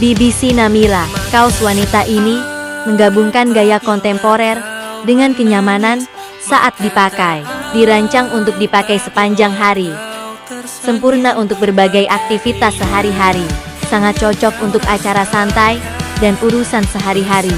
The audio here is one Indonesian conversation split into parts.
BBC Namira, kaos wanita ini menggabungkan gaya kontemporer dengan kenyamanan saat dipakai. Dirancang untuk dipakai sepanjang hari. Sempurna untuk berbagai aktivitas sehari-hari. Sangat cocok untuk acara santai dan urusan sehari-hari.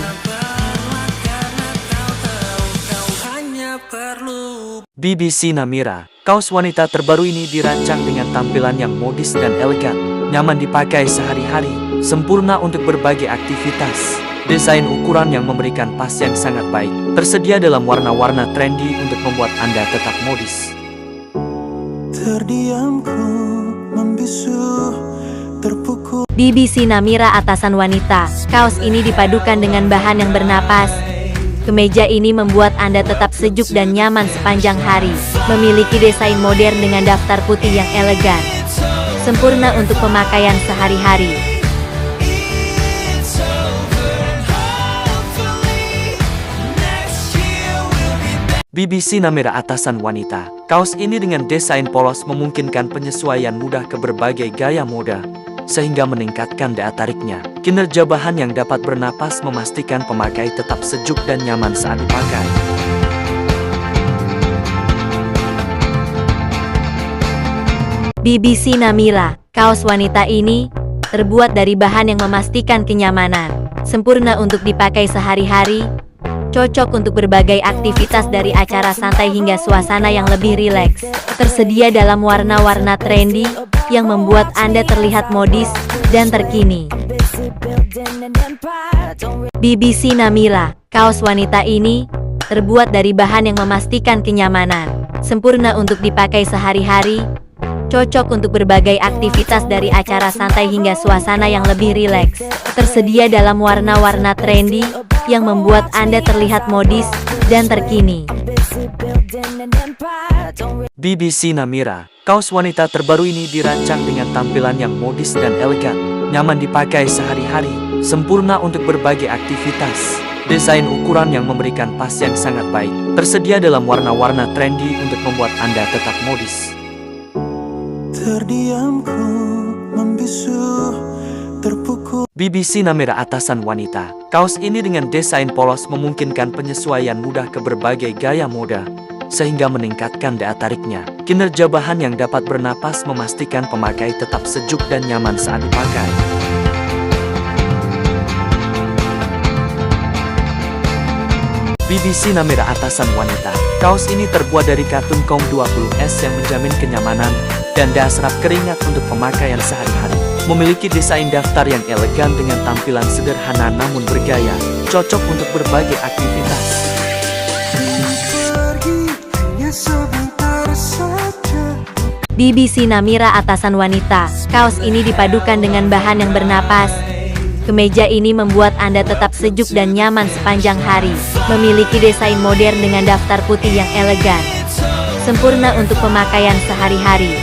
BBC Namira, kaos wanita terbaru ini dirancang dengan tampilan yang modis dan elegan, nyaman dipakai sehari-hari, sempurna untuk berbagai aktivitas. Desain ukuran yang memberikan pas yang sangat baik, tersedia dalam warna-warna trendy untuk membuat Anda tetap modis. Terdiamku membisu, terpukul. BBC Namira atasan wanita, kaos ini dipadukan dengan bahan yang bernapas. Kemeja ini membuat Anda tetap sejuk dan nyaman sepanjang hari. Memiliki desain modern dengan daftar putih yang elegan. Sempurna untuk pemakaian sehari-hari. BBC Namira atasan wanita, kaos ini dengan desain polos memungkinkan penyesuaian mudah ke berbagai gaya mode, sehingga meningkatkan daya tariknya. Kinerja bahan yang dapat bernapas memastikan pemakai tetap sejuk dan nyaman saat dipakai. BBC Namira, kaos wanita ini terbuat dari bahan yang memastikan kenyamanan. Sempurna untuk dipakai sehari-hari. Cocok untuk berbagai aktivitas dari acara santai hingga suasana yang lebih rileks. Tersedia dalam warna-warna trendy yang membuat Anda terlihat modis dan terkini. BBC Namira, kaos wanita ini terbuat dari bahan yang memastikan kenyamanan. Sempurna untuk dipakai sehari-hari. Cocok untuk berbagai aktivitas dari acara santai hingga suasana yang lebih rileks. Tersedia dalam warna-warna trendy yang membuat Anda terlihat modis dan terkini. BBC Namira, kaos wanita terbaru ini dirancang dengan tampilan yang modis dan elegan, nyaman dipakai sehari-hari, sempurna untuk berbagai aktivitas. Desain ukuran yang memberikan pas yang sangat baik, tersedia dalam warna-warna trendy untuk membuat Anda tetap modis. Terdiamku membisu, terpukul. BBC Namira atasan wanita, kaos ini dengan desain polos memungkinkan penyesuaian mudah ke berbagai gaya mode, sehingga meningkatkan daya tariknya. Kinerja bahan yang dapat bernapas memastikan pemakai tetap sejuk dan nyaman saat dipakai. BBC Namira atasan wanita, kaos ini terbuat dari katun kaum 20S yang menjamin kenyamanan dan daya serap keringat untuk pemakaian sehari-hari. Memiliki desain daftar yang elegan dengan tampilan sederhana namun bergaya, cocok untuk berbagai aktivitas. BBC Namira atasan wanita, kaos ini dipadukan dengan bahan yang bernapas. Kemeja ini membuat Anda tetap sejuk dan nyaman sepanjang hari. Memiliki desain modern dengan daftar putih yang elegan. Sempurna untuk pemakaian sehari-hari.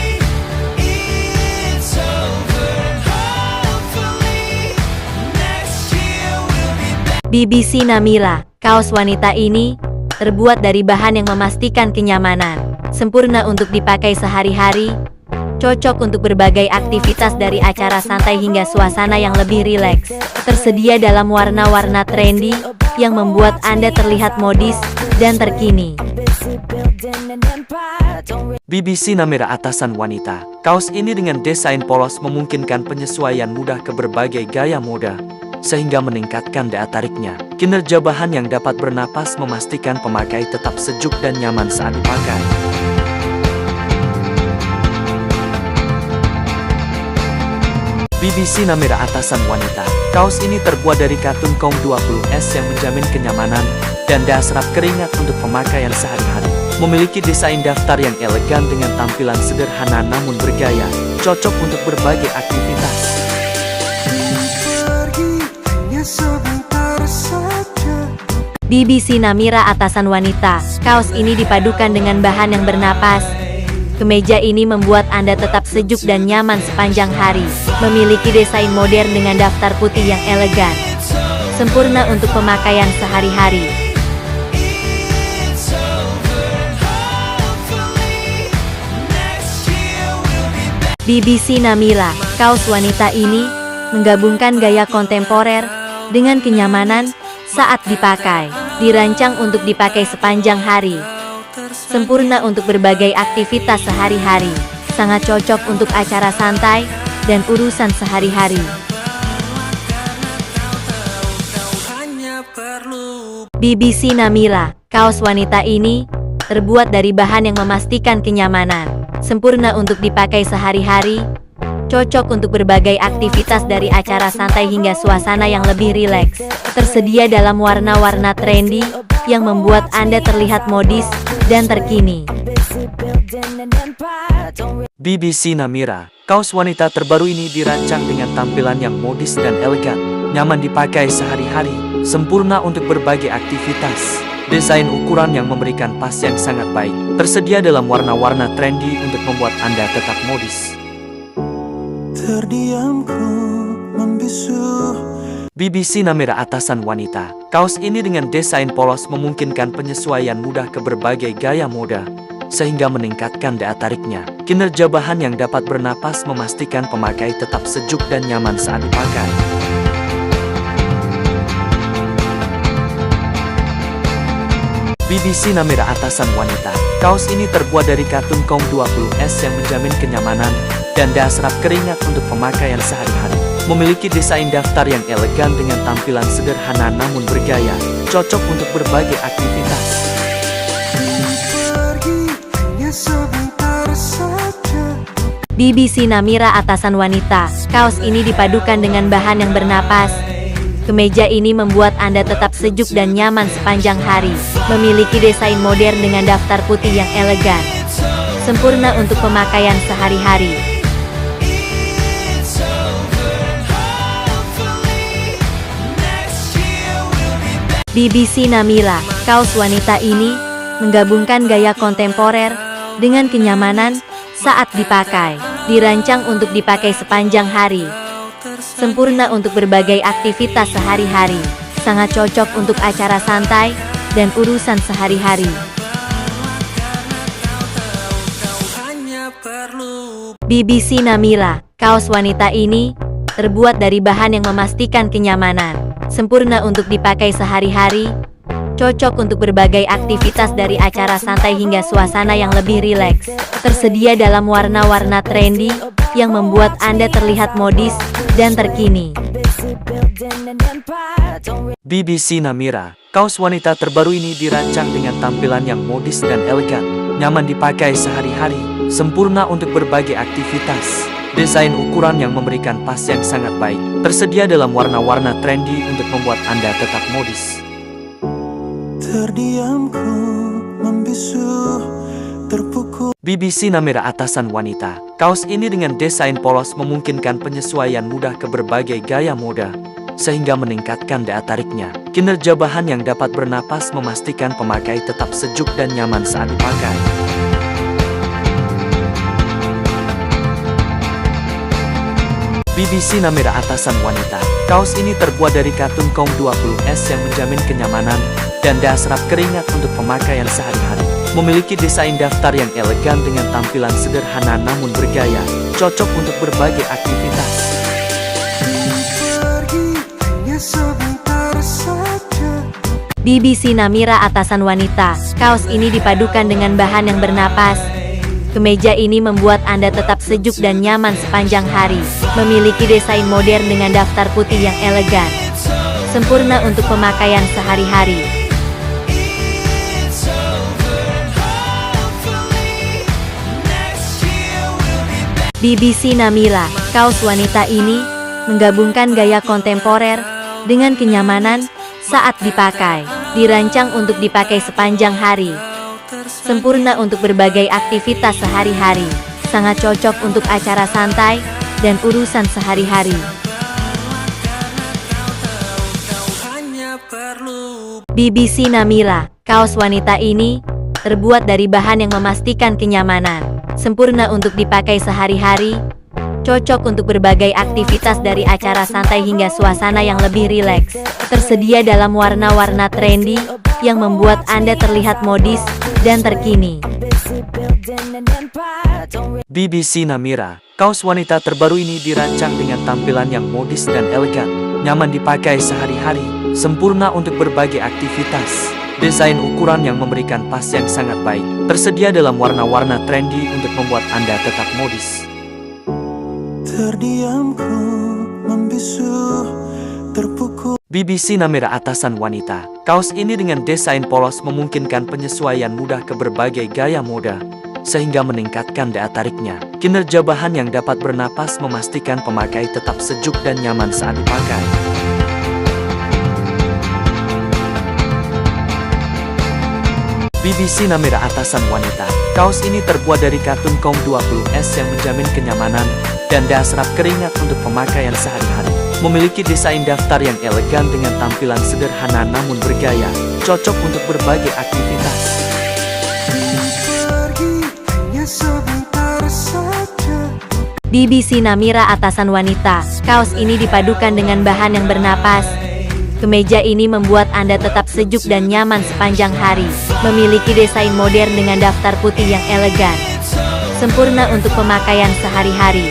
BBC Namira, kaos wanita ini terbuat dari bahan yang memastikan kenyamanan. Sempurna untuk dipakai sehari-hari. Cocok untuk berbagai aktivitas dari acara santai hingga suasana yang lebih rileks. Tersedia dalam warna-warna trendy yang membuat Anda terlihat modis dan terkini. BBC Namira atasan wanita, kaos ini dengan desain polos memungkinkan penyesuaian mudah ke berbagai gaya mode, sehingga meningkatkan daya tariknya. Kinerja bahan yang dapat bernapas memastikan pemakai tetap sejuk dan nyaman saat dipakai. BBC Namira atasan wanita, kaos ini terbuat dari katun kaum 20S yang menjamin kenyamanan dan daya serap keringat untuk pemakaian sehari-hari. Memiliki desain daftar yang elegan dengan tampilan sederhana namun bergaya, cocok untuk berbagai aktivitas. BBC Namira atasan wanita, kaos ini dipadukan dengan bahan yang bernapas. Kemeja ini membuat Anda tetap sejuk dan nyaman sepanjang hari. Memiliki desain modern dengan daftar putih yang elegan. Sempurna untuk pemakaian sehari-hari. BBC Namira, kaos wanita ini menggabungkan gaya kontemporer dengan kenyamanan saat dipakai. Dirancang untuk dipakai sepanjang hari, sempurna untuk berbagai aktivitas sehari-hari, sangat cocok untuk acara santai dan urusan sehari-hari. BBC Namira, kaos wanita ini terbuat dari bahan yang memastikan kenyamanan, sempurna untuk dipakai sehari-hari, cocok untuk berbagai aktivitas dari acara santai hingga suasana yang lebih rileks. Tersedia dalam warna-warna trendy yang membuat Anda terlihat modis dan terkini. BBC Namira, kaos wanita terbaru ini dirancang dengan tampilan yang modis dan elegan, nyaman dipakai sehari-hari, sempurna untuk berbagai aktivitas. Desain ukuran yang memberikan pas yang sangat baik, tersedia dalam warna-warna trendy untuk membuat Anda tetap modis. Terdiamku membisu. BBC Namira atasan wanita. Kaos ini dengan desain polos memungkinkan penyesuaian mudah ke berbagai gaya moda, sehingga meningkatkan daya tariknya. Kinerja bahan yang dapat bernapas memastikan pemakai tetap sejuk dan nyaman saat dipakai. BBC Namira atasan wanita. Kaos ini terbuat dari katun kaum 20S yang menjamin kenyamanan dan daya serap keringat untuk pemakaian sehari-hari. Memiliki desain daftar yang elegan dengan tampilan sederhana namun bergaya, cocok untuk berbagai aktivitas. BBC Namira atasan wanita. Kaos ini dipadukan dengan bahan yang bernapas. Kemeja ini membuat Anda tetap sejuk dan nyaman sepanjang hari. Memiliki desain modern dengan daftar putih yang elegan, sempurna untuk pemakaian sehari-hari. BBC Namira, kaos wanita ini menggabungkan gaya kontemporer dengan kenyamanan saat dipakai. Dirancang untuk dipakai sepanjang hari, sempurna untuk berbagai aktivitas sehari-hari, sangat cocok untuk acara santai dan urusan sehari-hari. BBC Namira, kaos wanita ini terbuat dari bahan yang memastikan kenyamanan, sempurna untuk dipakai sehari-hari, cocok untuk berbagai aktivitas dari acara santai hingga suasana yang lebih rileks. Tersedia dalam warna-warna trendy yang membuat Anda terlihat modis dan terkini. BBC Namira, kaos wanita terbaru ini dirancang dengan tampilan yang modis dan elegan, nyaman dipakai sehari-hari, sempurna untuk berbagai aktivitas. Desain ukuran yang memberikan pas yang sangat baik, tersedia dalam warna-warna trendy untuk membuat Anda tetap modis. Terdiamku membisu, terpukul. BBC Namira atasan wanita. Kaos ini dengan desain polos memungkinkan penyesuaian mudah ke berbagai gaya moda, sehingga meningkatkan daya tariknya. Kinerja bahan yang dapat bernapas memastikan pemakai tetap sejuk dan nyaman saat dipakai. BBC Namira atasan wanita. Kaos ini terbuat dari katun kaum 20S yang menjamin kenyamanan dan daya serap keringat untuk pemakaian sehari-hari. Memiliki desain daftar yang elegan dengan tampilan sederhana namun bergaya, cocok untuk berbagai aktivitas. BBC Namira atasan wanita. Kaos ini dipadukan dengan bahan yang bernapas. Kemeja ini membuat Anda tetap sejuk dan nyaman sepanjang hari. Memiliki desain modern dengan daftar putih yang elegan, sempurna untuk pemakaian sehari-hari. BBC Namira, kaos wanita ini menggabungkan gaya kontemporer dengan kenyamanan saat dipakai. Dirancang untuk dipakai sepanjang hari, sempurna untuk berbagai aktivitas sehari-hari, sangat cocok untuk acara santai dan urusan sehari-hari. BBC Namira, kaos wanita ini terbuat dari bahan yang memastikan kenyamanan, sempurna untuk dipakai sehari-hari, cocok untuk berbagai aktivitas dari acara santai hingga suasana yang lebih rileks. Tersedia dalam warna-warna trendy yang membuat Anda terlihat modis dan terkini. BBC Namira, kaos wanita terbaru ini dirancang dengan tampilan yang modis dan elegan, nyaman dipakai sehari-hari, sempurna untuk berbagai aktivitas. Desain ukuran yang memberikan pas yang sangat baik, tersedia dalam warna-warna trendy untuk membuat Anda tetap modis. Terdiamku membisu, terpukul. BBC Namira atasan wanita, kaos ini dengan desain polos memungkinkan penyesuaian mudah ke berbagai gaya mode, sehingga meningkatkan daya tariknya. Kinerja bahan yang dapat bernapas memastikan pemakai tetap sejuk dan nyaman saat dipakai. BBC Namira atasan wanita, kaos ini terbuat dari katun kaum 20S yang menjamin kenyamanan dan daya serap keringat untuk pemakaian sehari-hari. Memiliki desain daftar yang elegan dengan tampilan sederhana namun bergaya, cocok untuk berbagai aktivitas. Pergi hanya sebentar saja. BBC Namira atasan wanita, kaos ini dipadukan dengan bahan yang bernapas. Kemeja ini membuat Anda tetap sejuk dan nyaman sepanjang hari. Memiliki desain modern dengan daftar putih yang elegan, sempurna untuk pemakaian sehari-hari.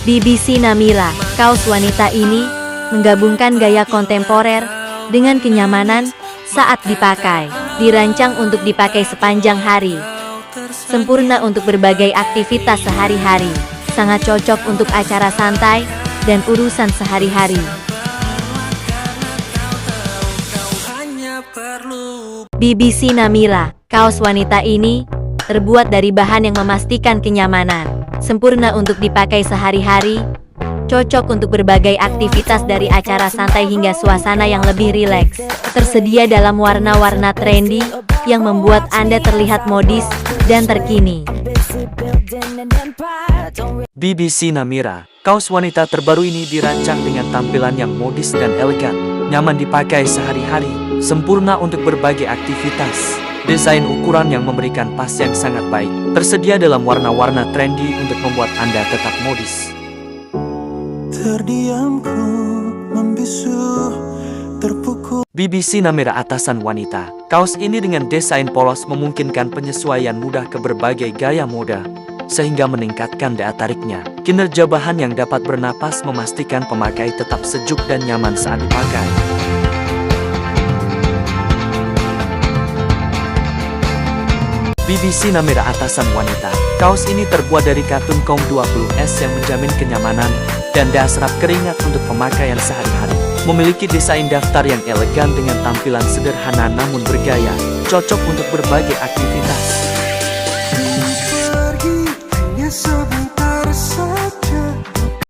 BBC Namira, kaos wanita ini menggabungkan gaya kontemporer dengan kenyamanan saat dipakai. Dirancang untuk dipakai sepanjang hari, sempurna untuk berbagai aktivitas sehari-hari, sangat cocok untuk acara santai dan urusan sehari-hari. BBC Namira, kaos wanita ini terbuat dari bahan yang memastikan kenyamanan, sempurna untuk dipakai sehari-hari, cocok untuk berbagai aktivitas dari acara santai hingga suasana yang lebih rileks. Tersedia dalam warna-warna trendy yang membuat Anda terlihat modis dan terkini. BBC Namira, kaos wanita terbaru ini dirancang dengan tampilan yang modis dan elegan, nyaman dipakai sehari-hari, sempurna untuk berbagai aktivitas. Desain ukuran yang memberikan pas yang sangat baik, tersedia dalam warna-warna trendy untuk membuat Anda tetap modis. Terdiamku membisu, terpukul. BBC Namira atasan wanita, kaos ini dengan desain polos memungkinkan penyesuaian mudah ke berbagai gaya mode, sehingga meningkatkan daya tariknya. Kinerja bahan yang dapat bernapas memastikan pemakai tetap sejuk dan nyaman saat dipakai. BBC Namira atasan wanita, kaos ini terbuat dari katun kaum 20S yang menjamin kenyamanan dan daya serap keringat untuk pemakaian sehari-hari. Memiliki desain daftar yang elegan dengan tampilan sederhana namun bergaya, cocok untuk berbagai aktivitas.